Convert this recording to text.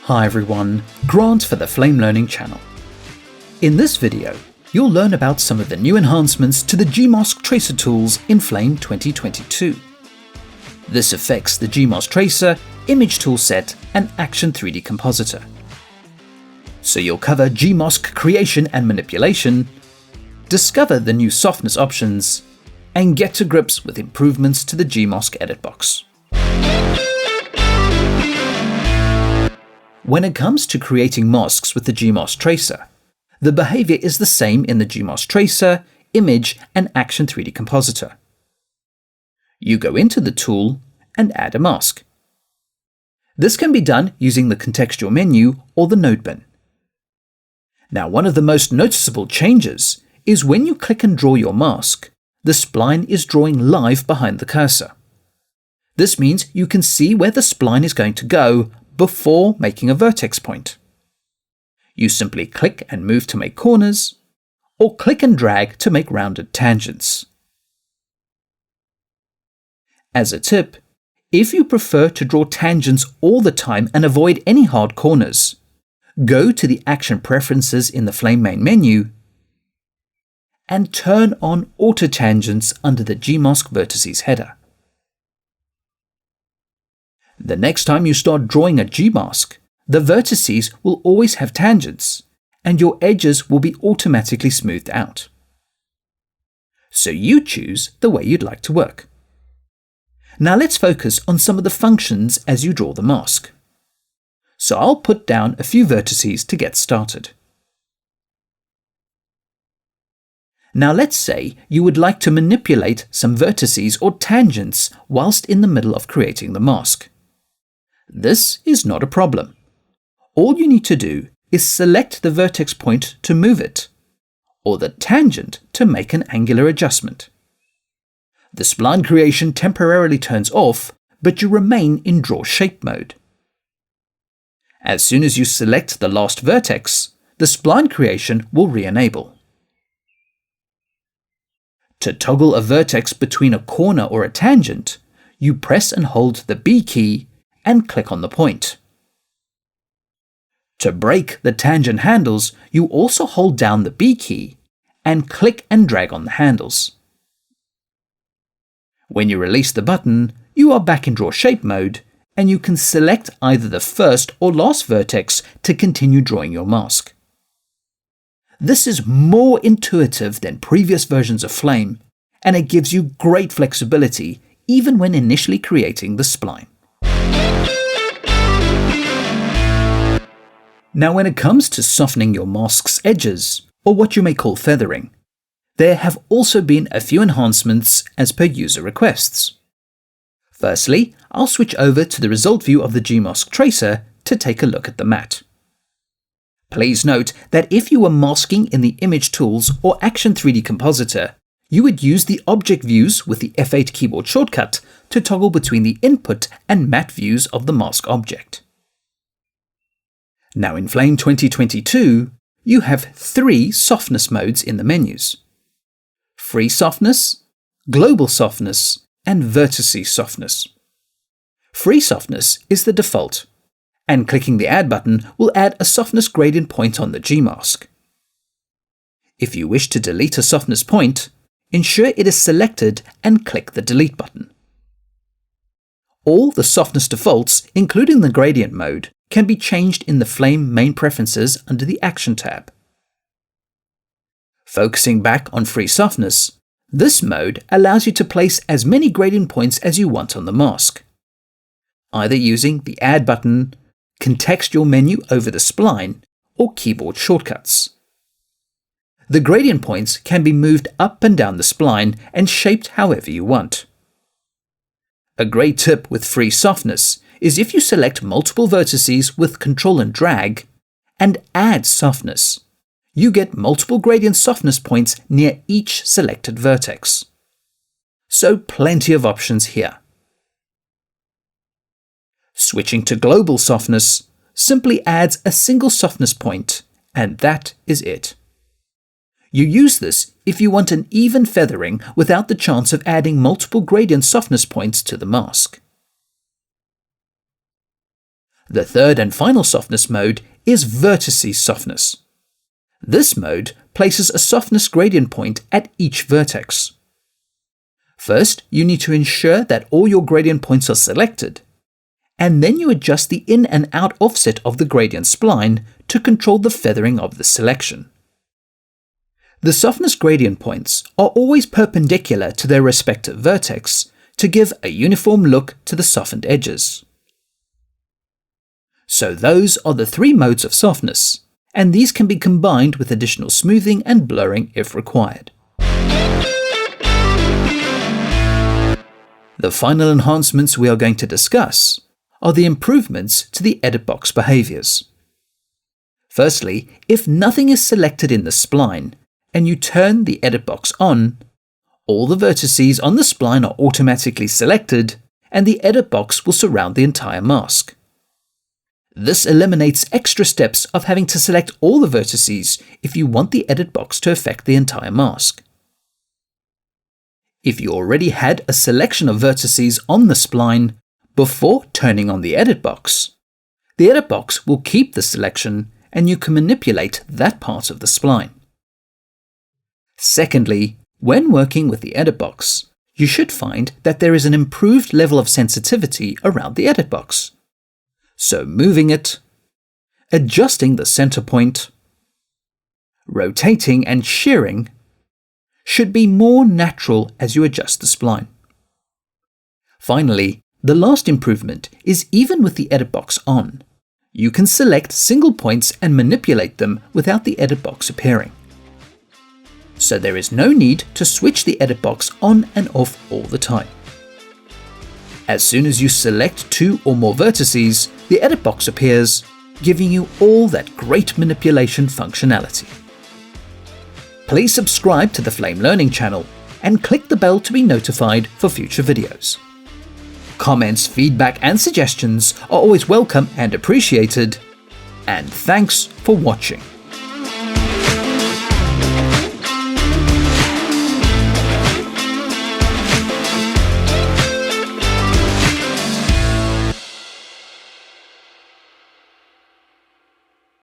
Hi everyone, Grant for the Flame Learning channel. In this video, you'll learn about some of the new enhancements to the Gmask Tracer tools in Flame 2022. This affects the Gmask Tracer, Image Toolset and Action 3D Compositor. So you'll cover Gmask Creation and Manipulation, discover the new Softness options, and get to grips with improvements to the Gmask edit box. When it comes to creating masks with the Gmask Tracer, the behavior is the same in the Gmask Tracer, Image and Action 3D Compositor. You go into the tool and add a mask. This can be done using the contextual menu or the node bin. Now, one of the most noticeable changes is when you click and draw your mask, the spline is drawing live behind the cursor. This means you can see where the spline is going to go before making a vertex point. You simply click and move to make corners, or click and drag to make rounded tangents. As a tip, if you prefer to draw tangents all the time and avoid any hard corners, go to the Action Preferences in the Flame main menu and turn on Auto Tangents under the Gmask Vertices header. The next time you start drawing a Gmask, the vertices will always have tangents, and your edges will be automatically smoothed out. So you choose the way you'd like to work. Now let's focus on some of the functions as you draw the mask. So I'll put down a few vertices to get started. Now let's say you would like to manipulate some vertices or tangents whilst in the middle of creating the mask. This is not a problem. All you need to do is select the vertex point to move it, or the tangent to make an angular adjustment. The spline creation temporarily turns off, but you remain in Draw Shape mode. As soon as you select the last vertex, the spline creation will re-enable. To toggle a vertex between a corner or a tangent, you press and hold the B key and click on the point. To break the tangent handles, you also hold down the B key and click and drag on the handles. When you release the button, you are back in Draw Shape mode, and you can select either the first or last vertex to continue drawing your mask. This is more intuitive than previous versions of Flame, and it gives you great flexibility even when initially creating the spline. Now, when it comes to softening your mask's edges, or what you may call feathering, there have also been a few enhancements as per user requests. Firstly, I'll switch over to the result view of the Gmask Tracer to take a look at the mat. Please note that if you were masking in the Image Tools or Action 3D Compositor, you would use the object views with the F8 keyboard shortcut to toggle between the input and matte views of the mask object. Now in Flame 2022, you have 3 softness modes in the menus: Free Softness, Global Softness, and Vertices Softness. Free Softness is the default, and clicking the Add button will add a softness gradient point on the Gmask. If you wish to delete a softness point, ensure it is selected and click the Delete button. All the softness defaults, including the gradient mode, can be changed in the Flame main preferences under the Action tab. Focusing back on Free Softness, this mode allows you to place as many gradient points as you want on the mask, either using the Add button, contextual menu over the spline, or keyboard shortcuts. The gradient points can be moved up and down the spline and shaped however you want. A great tip with Free Softness is if you select multiple vertices with Control and Drag and add softness, you get multiple gradient softness points near each selected vertex. So plenty of options here. Switching to Global Softness simply adds a single softness point, and that is it. You use this if you want an even feathering without the chance of adding multiple gradient softness points to the mask. The third and final softness mode is vertices softness. This mode places a softness gradient point at each vertex. First, you need to ensure that all your gradient points are selected, and then you adjust the in and out offset of the gradient spline to control the feathering of the selection. The softness gradient points are always perpendicular to their respective vertex to give a uniform look to the softened edges. So those are the three modes of softness, and these can be combined with additional smoothing and blurring if required. The final enhancements we are going to discuss are the improvements to the edit box behaviors. Firstly, if nothing is selected in the spline and you turn the edit box on, all the vertices on the spline are automatically selected and the edit box will surround the entire mask. This eliminates extra steps of having to select all the vertices if you want the edit box to affect the entire mask. If you already had a selection of vertices on the spline before turning on the edit box will keep the selection and you can manipulate that part of the spline. Secondly, when working with the edit box, you should find that there is an improved level of sensitivity around the edit box. So moving it, adjusting the center point, rotating and shearing should be more natural as you adjust the spline. Finally, the last improvement is even with the edit box on, you can select single points and manipulate them without the edit box appearing. So there is no need to switch the edit box on and off all the time. As soon as you select two or more vertices, the edit box appears, giving you all that great manipulation functionality. Please subscribe to the Flame Learning channel and click the bell to be notified for future videos. Comments, feedback and suggestions are always welcome and appreciated. And thanks for watching.